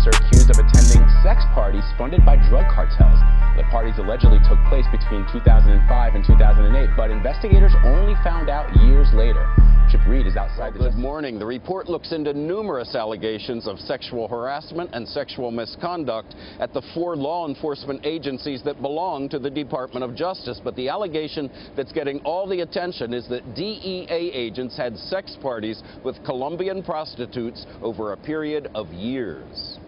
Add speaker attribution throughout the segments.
Speaker 1: agents are accused of attending sex parties funded by drug cartels. The parties allegedly took place between 2005 and 2008, but investigators only found out years later. Chip Reed is outside.
Speaker 2: Good morning. The report looks into numerous allegations of sexual harassment and sexual misconduct at the 4 law enforcement agencies that belong to the Department of Justice. But the allegation that's getting all the attention is that DEA agents had sex parties with Colombian prostitutes over a period of years.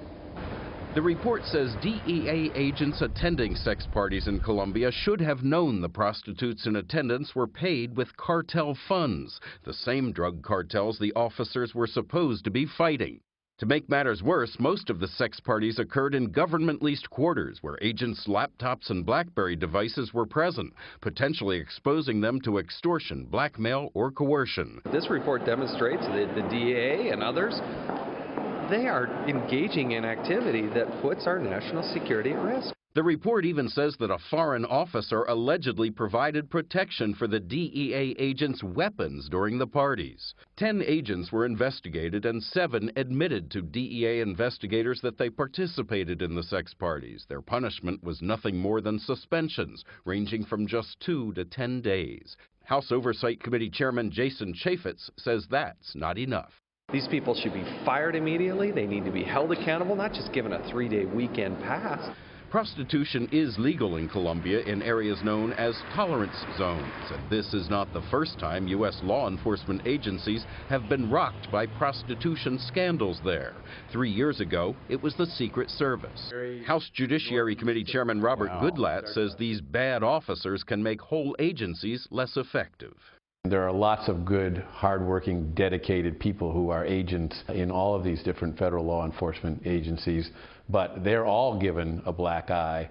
Speaker 3: The report says DEA agents attending sex parties in Colombia should have known the prostitutes in attendance were paid with cartel funds, the same drug cartels the officers were supposed to be fighting. To make matters worse, most of the sex parties occurred in government-leased quarters where agents' laptops and BlackBerry devices were present, potentially exposing them to extortion, blackmail, or coercion.
Speaker 4: This report demonstrates that the DEA and others, they are engaging in activity that puts our national security at risk.
Speaker 3: The report even says that a foreign officer allegedly provided protection for the DEA agents' weapons during the parties. 10 agents were investigated and 7 admitted to DEA investigators that they participated in the sex parties. Their punishment was nothing more than suspensions, ranging from just 2 to 10 days. House Oversight Committee Chairman Jason Chaffetz says that's not enough.
Speaker 4: These people should be fired immediately. They need to be held accountable, not just given a 3-day weekend pass.
Speaker 3: Prostitution is legal in Colombia in areas known as tolerance zones, and this is not the first time U.S. law enforcement agencies have been rocked by prostitution scandals there. 3 years ago, it was the Secret Service. House Judiciary Committee Chairman Robert Goodlatte says these bad officers can make whole agencies less effective.
Speaker 5: There are lots of good, hardworking, dedicated people who are agents in all of these different federal law enforcement agencies, but they're all given a black eye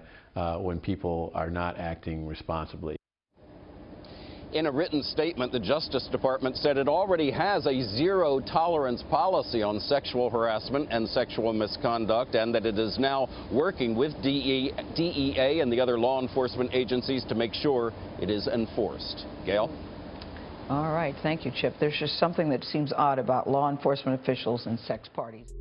Speaker 5: when people are not acting responsibly.
Speaker 2: In a written statement, the Justice Department said it already has a zero-tolerance policy on sexual harassment and sexual misconduct, and that it is now working with DEA and the other law enforcement agencies to make sure it is enforced. Gail?
Speaker 6: All right, thank you, Chip. There's just something that seems odd about law enforcement officials and sex parties.